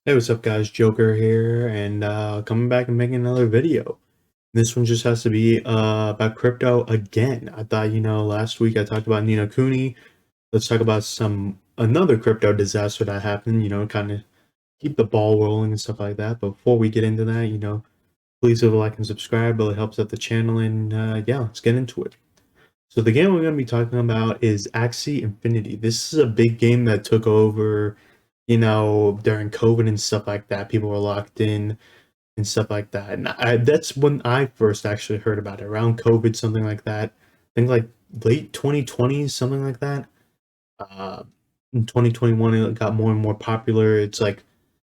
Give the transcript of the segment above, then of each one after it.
Hey, what's up, guys? Joker here, and coming back and making another video. This one just has to be about crypto again. I thought, last week I talked about Nino Cooney. Let's talk about another crypto disaster that happened. Kind of keep the ball rolling and stuff like that. But before we get into that, please leave a like and subscribe. Really helps out the channel. And yeah, let's get into it. So the game we're going to be talking about is Axie Infinity. This is a big game that took over, during COVID and stuff like that. People were locked in and stuff like that. And that's when I first actually heard about it, around COVID, something like that. I think like late 2020, something like that. Uh, in 2021, it got more and more popular.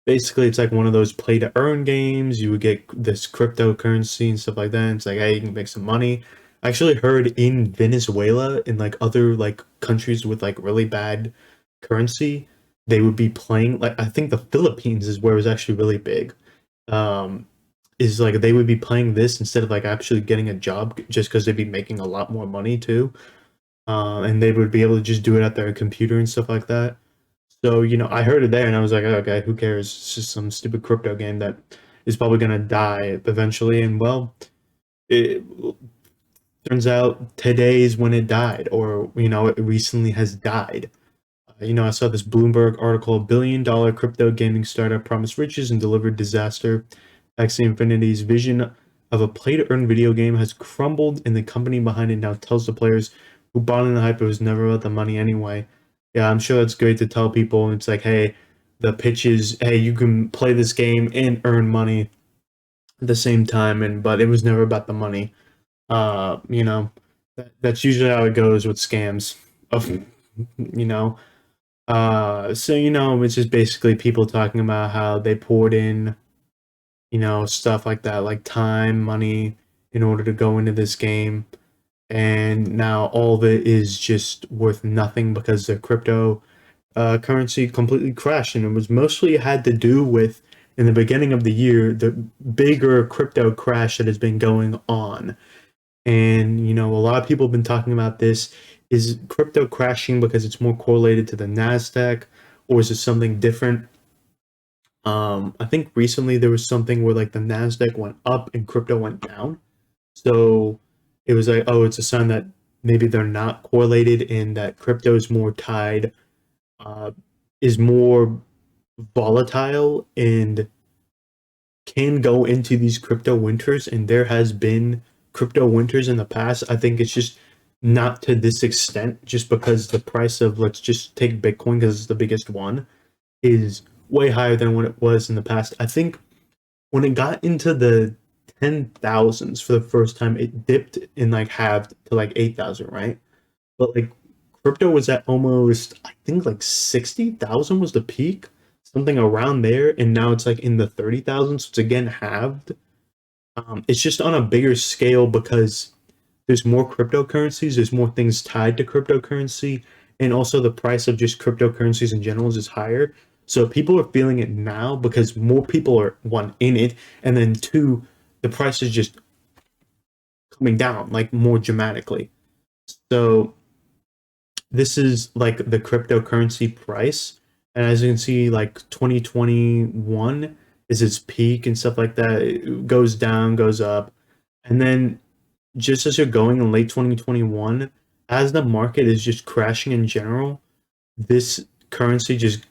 Basically, it's like one of those play to earn games. You would get this cryptocurrency and stuff like that. And it's like, hey, you can make some money. I actually heard in Venezuela, in like other like countries with like really bad currency, they would be playing, like, I think the Philippines is where it was actually really big. Um, is like they would be playing this instead of like actually getting a job, just because they'd be making a lot more money too. And they would be able to just do it at their computer and stuff like that. So, I heard it there and I was like, oh, okay, who cares? It's just some stupid crypto game that is probably going to die eventually. And well, it turns out today is when it died, or, it recently has died. I saw this Bloomberg article: $1 billion crypto gaming startup promised riches and delivered disaster. Axie Infinity's vision of a play to earn video game has crumbled, and the company behind it now tells the players who bought in the hype it was never about the money anyway. Yeah, I'm sure that's great to tell people. It's like, hey, the pitch is, hey, you can play this game and earn money at the same time, and but it was never about the money. Uh, you know, that's usually how it goes with scams. Of you know, so it's just basically people talking about how they poured in, stuff like that, like time, money, in order to go into this game, and now all of it is just worth nothing because the crypto currency completely crashed, and it was mostly had to do with, in the beginning of the year, the bigger crypto crash that has been going on. And a lot of people have been talking about this. Is crypto crashing because it's more correlated to the Nasdaq, or is it something different? I think recently there was something where like the Nasdaq went up and crypto went down. So it was like, oh, it's a sign that maybe they're not correlated, and that crypto is more tied, uh, is more volatile, and can go into these crypto winters. And there has been crypto winters in the past. I think it's just not to this extent, just because the price of, let's just take Bitcoin because it's the biggest one, is way higher than what it was in the past. I think when it got into the 10,000s for the first time, it dipped and like halved to like 8,000, right? But like crypto was at almost, I think like 60,000 was the peak, something around there, and now it's like in the 30,000s. So it's again halved. It's just on a bigger scale because there's more cryptocurrencies, there's more things tied to cryptocurrency, and also the price of just cryptocurrencies in general is higher. So people are feeling it now because more people are, one, in it, and then two, the price is just coming down like more dramatically. So this is like the cryptocurrency price. And as you can see, like 2021 is its peak and stuff like that. It goes down, goes up. And then just as you're going in late 2021, as the market is just crashing in general, this currency just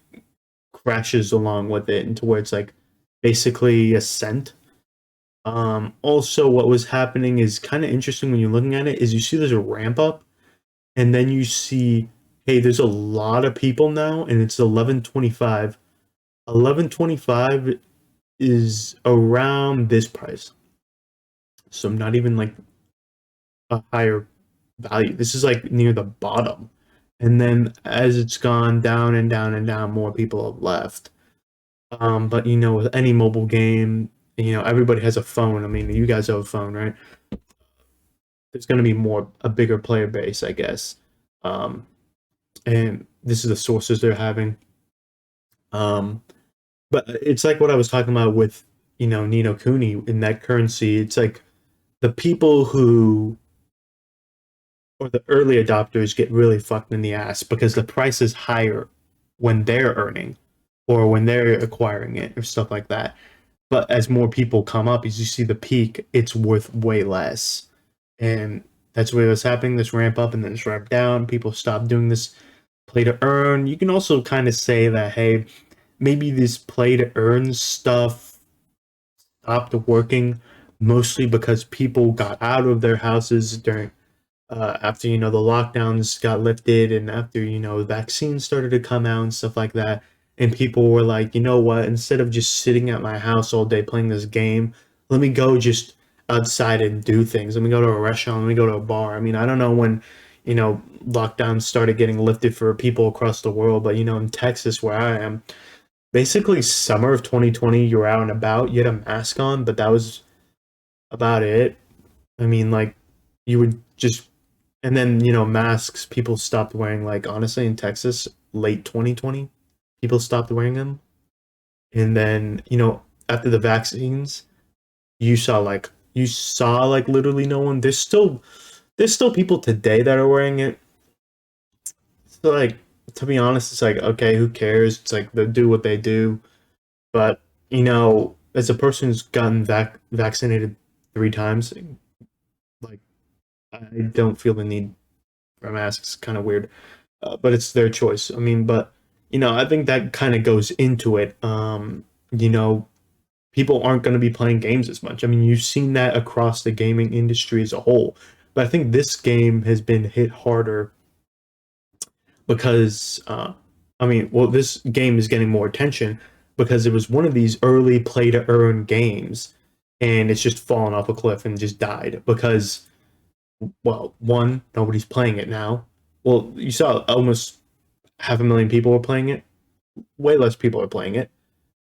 crashes along with it into where it's like basically a cent. Also, what was happening is kind of interesting when you're looking at it, is you see there's a ramp up, and then you see, hey, there's a lot of people now, and it's 1125. 1125 is around this price, so not even like a higher value. This is like near the bottom, and then as it's gone down and down and down, more people have left. But with any mobile game, everybody has a phone. I mean, you guys have a phone, right? There's going to be a bigger player base, I guess. Um, and this is the sources they're having. Um, but it's like what I was talking about with, Nino Cooney in that currency. It's like the people who, or the early adopters, get really fucked in the ass because the price is higher when they're earning. or when they're acquiring it or stuff like that. But as more people come up, as you see the peak, it's worth way less. And that's what's happening, this ramp up and then this ramp down. People stop doing this play to earn. You can also kind of say that, hey, maybe this play to earn stuff stopped working mostly because people got out of their houses during after the lockdowns got lifted and after vaccines started to come out and stuff like that, and people were like, you know what, instead of just sitting at my house all day playing this game, let me go just outside and do things. Let me go to a restaurant, let me go to a bar. I mean, I don't know when lockdowns started getting lifted for people across the world, but in Texas where I am, basically summer of 2020, you're out and about, you had a mask on, but that was about it. I mean, like, you would just, and then masks, people stopped wearing, like, honestly in Texas late 2020 people stopped wearing them. And then after the vaccines, you saw like literally no one. There's still people today that are wearing it. So, like, to be honest, it's like, okay, who cares? It's like they do what they do. But as a person who's gotten vaccinated 3 times, like, I don't feel the need for a mask. It's kind of weird, but it's their choice. I mean, but I think that kind of goes into it. You know, people aren't going to be playing games as much. I mean, you've seen that across the gaming industry as a whole. But I think this game has been hit harder because, I mean, well, this game is getting more attention because it was one of these early play to earn games, and it's just fallen off a cliff and just died because, well, one, nobody's playing it now. Well, you saw almost 500,000 people were playing it. Way less people are playing it.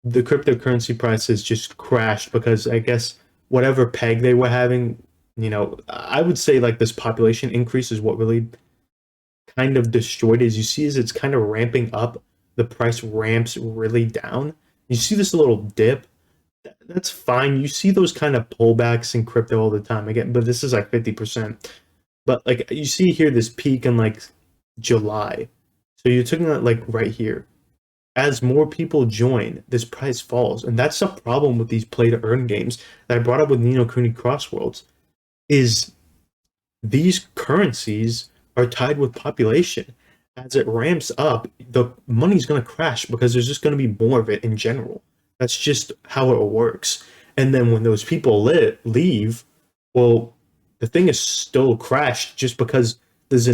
The cryptocurrency prices just crashed because I guess whatever peg they were having, I would say like this population increase is what really kind of destroyed it. As you see, as it's kind of ramping up, the price ramps really down. You see this little dip. That's fine. You see those kind of pullbacks in crypto all the time again, but this is like 50%. But like you see here, this peak in like July. So you're taking that like right here. As more people join, this price falls, and that's the problem with these play to earn games that I brought up with Nino Cooney Crossworlds. Is these currencies are tied with population. As it ramps up, the money's going to crash because there's just going to be more of it in general. That's just how it works. And then when those people leave, well, the thing is still crashed just because there's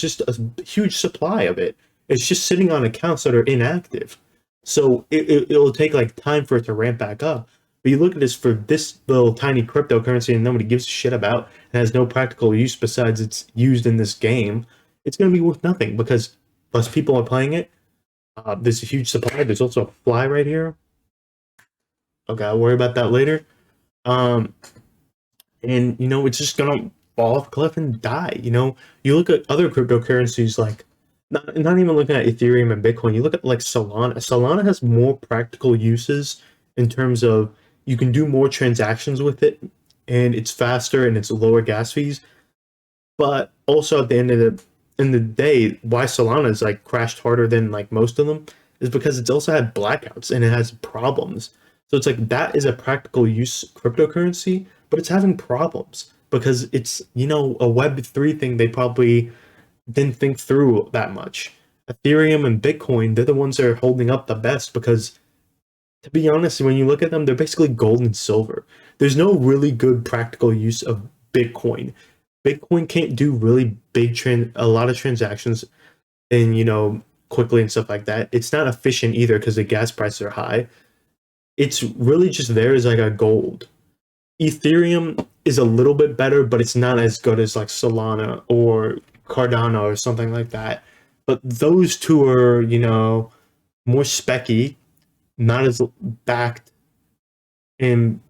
just a huge supply of it. It's just sitting on accounts that are inactive. So it'll take like time for it to ramp back up. But you look at this for this little tiny cryptocurrency and nobody gives a shit about and has no practical use besides it's used in this game, it's going to be worth nothing because less people are playing it. There's a huge supply. There's also a fly right here. Okay, I'll worry about that later. And it's just gonna fall off a cliff and die. You look at other cryptocurrencies like not even looking at Ethereum and Bitcoin. You look at like Solana. Solana has more practical uses in terms of you can do more transactions with it, and it's faster and it's lower gas fees. But also at the end of the day, why Solana is like crashed harder than like most of them is because it's also had blackouts and it has problems. So it's like that is a practical use cryptocurrency, but it's having problems because it's a Web3 thing they probably didn't think through that much. Ethereum and Bitcoin, they're the ones that are holding up the best because, to be honest, when you look at them, they're basically gold and silver. There's no really good practical use of Bitcoin. Bitcoin can't do really a lot of transactions and quickly and stuff like that. It's not efficient either because the gas prices are high. It's really just there as like a gold. Ethereum is a little bit better, but it's not as good as like Solana or Cardano or something like that. But those two are, more specky, not as backed. And,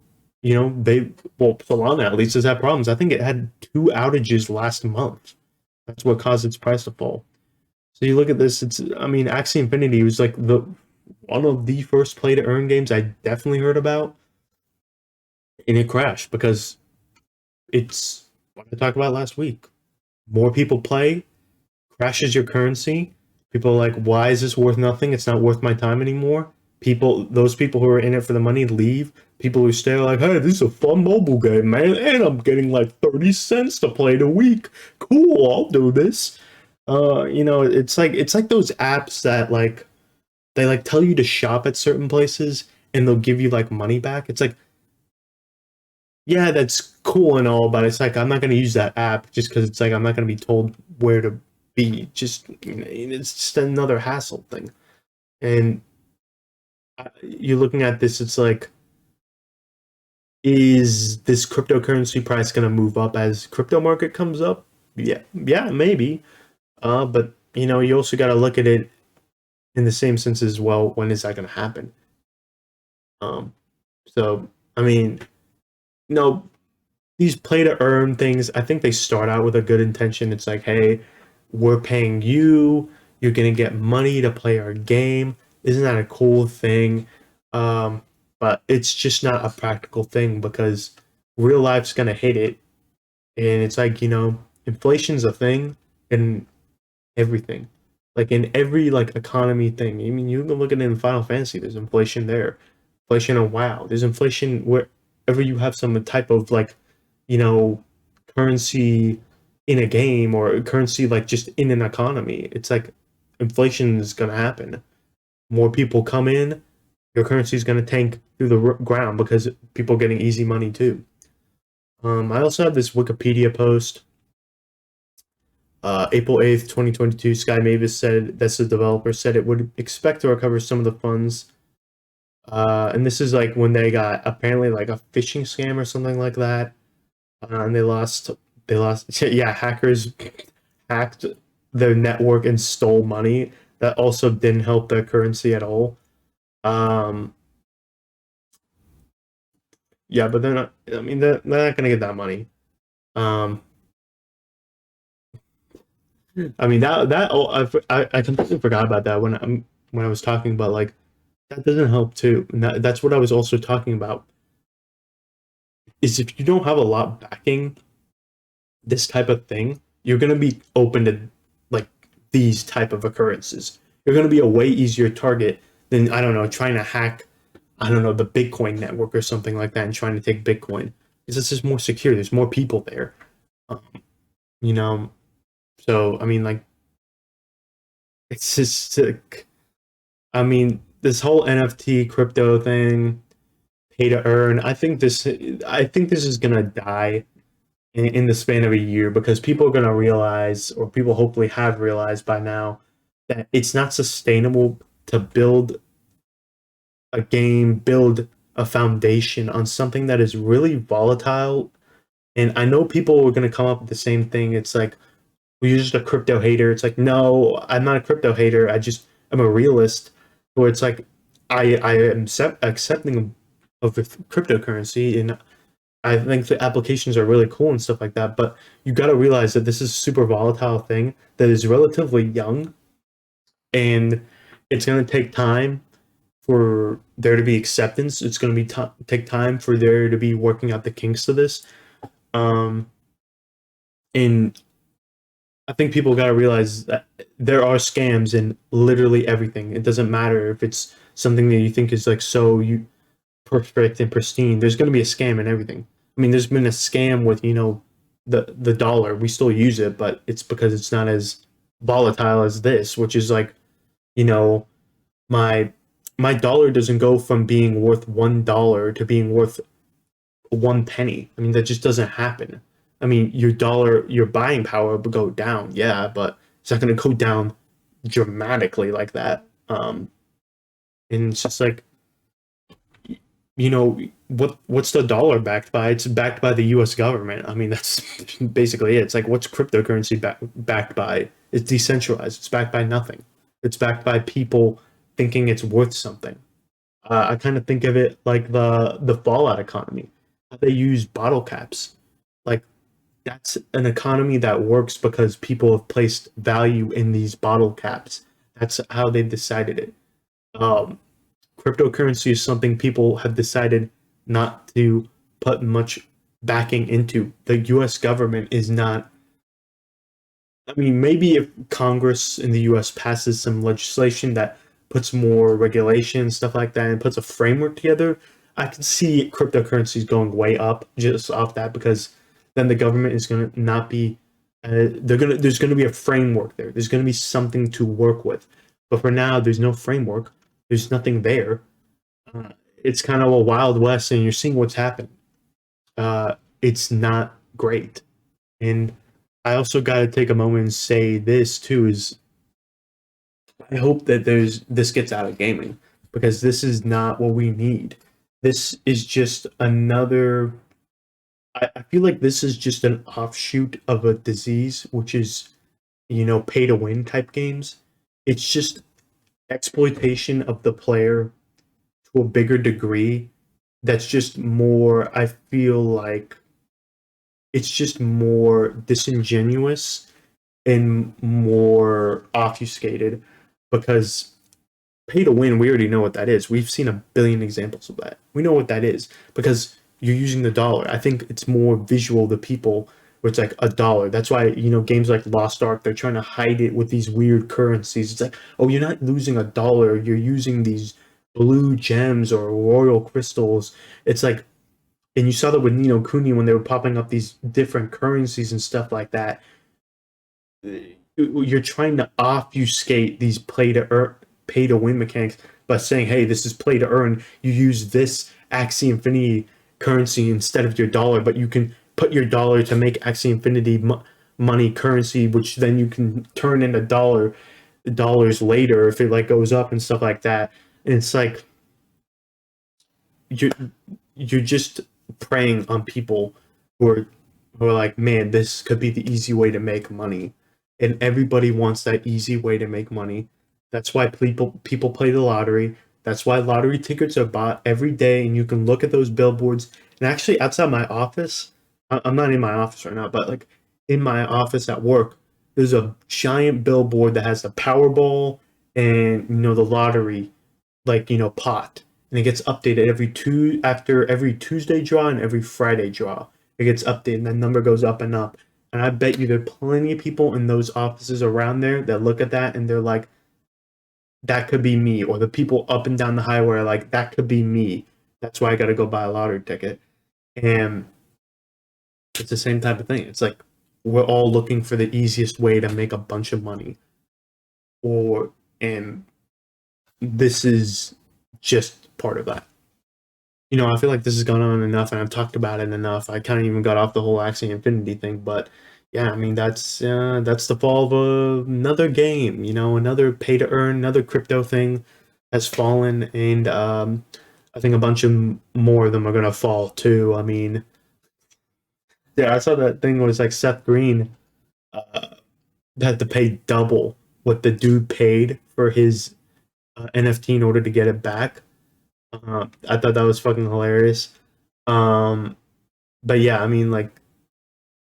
Solana at least has had problems. I think it had 2 outages last month. That's what caused its price to fall. So you look at this, Axie Infinity was like one of the first play to earn games I definitely heard about. And it crashed because it's what I talked about last week. More people play, crashes your currency, People are like, why is this worth nothing? It's not worth my time anymore. Those people who are in it for the money leave. People who stay are like, hey, this is a fun mobile game, man, and I'm getting like 30 cents to play it a week. Cool, I'll do this. It's like those apps that like they like tell you to shop at certain places and they'll give you like money back. It's like, yeah, that's cool and all, but it's like I'm not gonna use that app just because it's like I'm not gonna be told where to be. Just it's just another hassle thing. And you're looking at this, it's like, is this cryptocurrency price gonna move up as crypto market comes up? Yeah, maybe. But you also got to look at it in the same sense as well. When is that gonna happen? Um, so I mean, no, these play to earn things, I think they start out with a good intention. It's like, hey, we're paying you, you're gonna get money to play our game. Isn't that a cool thing? Um, but it's just not a practical thing because real life's gonna hit it. And it's like, inflation's a thing in everything. Like in every like economy thing. I mean, you can look at it in Final Fantasy, there's inflation there. Inflation in WoW. There's inflation wherever you have some type of like you know, currency in a game or currency like just in an economy. It's like inflation is going to happen. More people come in, your currency is going to tank through the ground because people are getting easy money too. I also have this Wikipedia post. April 8th, 2022, Sky Mavis said, that's the developer, said it would expect to recover some of the funds. And this is like when they got apparently like a phishing scam or something like that. And they lost, yeah, hackers hacked their network and stole money. That also didn't help their currency at all. Um, yeah, but they're not, I mean, they're not gonna get that money. Um, I mean, I completely forgot about that when I was talking about like, that doesn't help too. And that's what I was also talking about, is if you don't have a lot backing this type of thing, you're going to be open to like these type of occurrences. You're going to be a way easier target than, I don't know, trying to hack, I don't know, the Bitcoin network or something like that and trying to take Bitcoin, because this is more secure. There's more people there. Um, you know, so I mean, like, it's just like, I mean, this whole NFT crypto thing, pay to earn. I think this is gonna die in the span of a year because people are going to realize, or people hopefully have realized by now, that it's not sustainable to build a game, build a foundation on something that is really volatile. And I know people are going to come up with the same thing. It's like, well, you're just a crypto hater. It's like, no, I'm not a crypto hater. I'm a realist. Where it's like, I am accepting of cryptocurrency, and I think the applications are really cool and stuff like that, but you got to realize that this is a super volatile thing that is relatively young, and it's going to take time for there to be acceptance. It's going to be take time for there to be working out the kinks of this. Um, and I think people got to realize that there are scams in literally everything. It doesn't matter if it's something that you think is like perfect and pristine. There's going to be a scam in everything. I mean, there's been a scam with the dollar. We still use it, but it's because it's not as volatile as this, which is like you know my my dollar doesn't go from being worth $1 to being worth 1 penny. I mean, that just doesn't happen. I mean, your buying power will go down, yeah, but it's not going to go down dramatically like that. And it's just like, what's the dollar backed by? It's backed by the U.S. government. I mean, that's basically it. It's like, what's cryptocurrency backed by? It's decentralized. It's backed by nothing. It's backed by people thinking it's worth something. I kind of think of it like the Fallout economy. They use bottle caps. Like, that's an economy that works because people have placed value in these bottle caps. That's how they've decided it. Um, Cryptocurrency is something people have decided not to put much backing into. The US government is not I mean, maybe if Congress in the U.S. passes some legislation that puts more regulation, stuff like that, and puts a framework together, I can see cryptocurrencies going way up just off that, because then the government is going to not be. There's going to be a framework there. There's going to be something to work with. But for now, there's no framework. There's nothing there. It's kind of a wild west, and you're seeing what's happened. It's not great. And I also got to take a moment and say this too is I hope that this gets out of gaming, because this is not what we need. This is just another. I feel like this is just an offshoot of a disease, which is, pay to win type games. It's just exploitation of the player to a bigger degree. That's just more. I feel like it's just more disingenuous and more obfuscated, because pay to win, we already know what that is. We've seen a billion examples of that. We know what that is because you're using the dollar. I think it's more visual to people where it's like a dollar. That's why, games like Lost Ark, they're trying to hide it with these weird currencies. It's like, oh, you're not losing a dollar, you're using these blue gems or royal crystals. It's like, and you saw that with Nino Kuni when they were popping up these different currencies and stuff like that. You're trying to obfuscate these pay to win mechanics by saying, "Hey, this is play to earn. You use this Axie Infinity currency instead of your dollar, but you can put your dollar to make Axie Infinity money currency, which then you can turn into dollars later if it like goes up and stuff like that." And it's like you're you're just preying on people who are like, man, this could be the easy way to make money, and everybody wants that easy way to make money. That's why people play the lottery. That's why lottery tickets are bought every day, and you can look at those billboards. And actually, outside my office, I'm not in my office right now, but like in my office at work, there's a giant billboard that has the Powerball and the lottery, like pot, and it gets updated after every Tuesday draw and every Friday draw. It gets updated, and that number goes up and up. And I bet you there are plenty of people in those offices around there that look at that and they're like, that could be me. Or the people up and down the highway are like, that could be me. That's why I got to go buy a lottery ticket. And it's the same type of thing. It's like we're all looking for the easiest way to make a bunch of money. And this is just part of that. I feel like this has gone on enough, and I've talked about it enough. I kind of even got off the whole Axie Infinity thing, but yeah, I mean that's the fall of another game. Another pay to earn, another crypto thing has fallen, and I think a bunch of more of them are gonna fall too. I mean, yeah, I saw that thing was like Seth Green had to pay double what the dude paid for his NFT in order to get it back. I thought that was fucking hilarious. Um, but yeah, I mean, like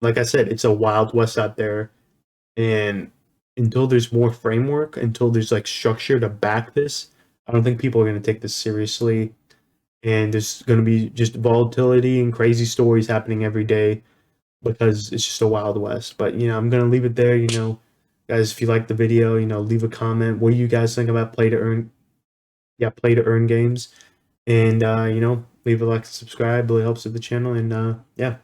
I said, it's a wild west out there, and until there's more framework, until there's like structure to back this, I don't think people are going to take this seriously. And there's going to be just volatility and crazy stories happening every day because it's just a wild west. But I'm going to leave it there. Guys, if you like the video, leave a comment. What do you guys think about play to earn? Yeah, play to earn games. And leave a like and subscribe. Really helps with the channel. And yeah.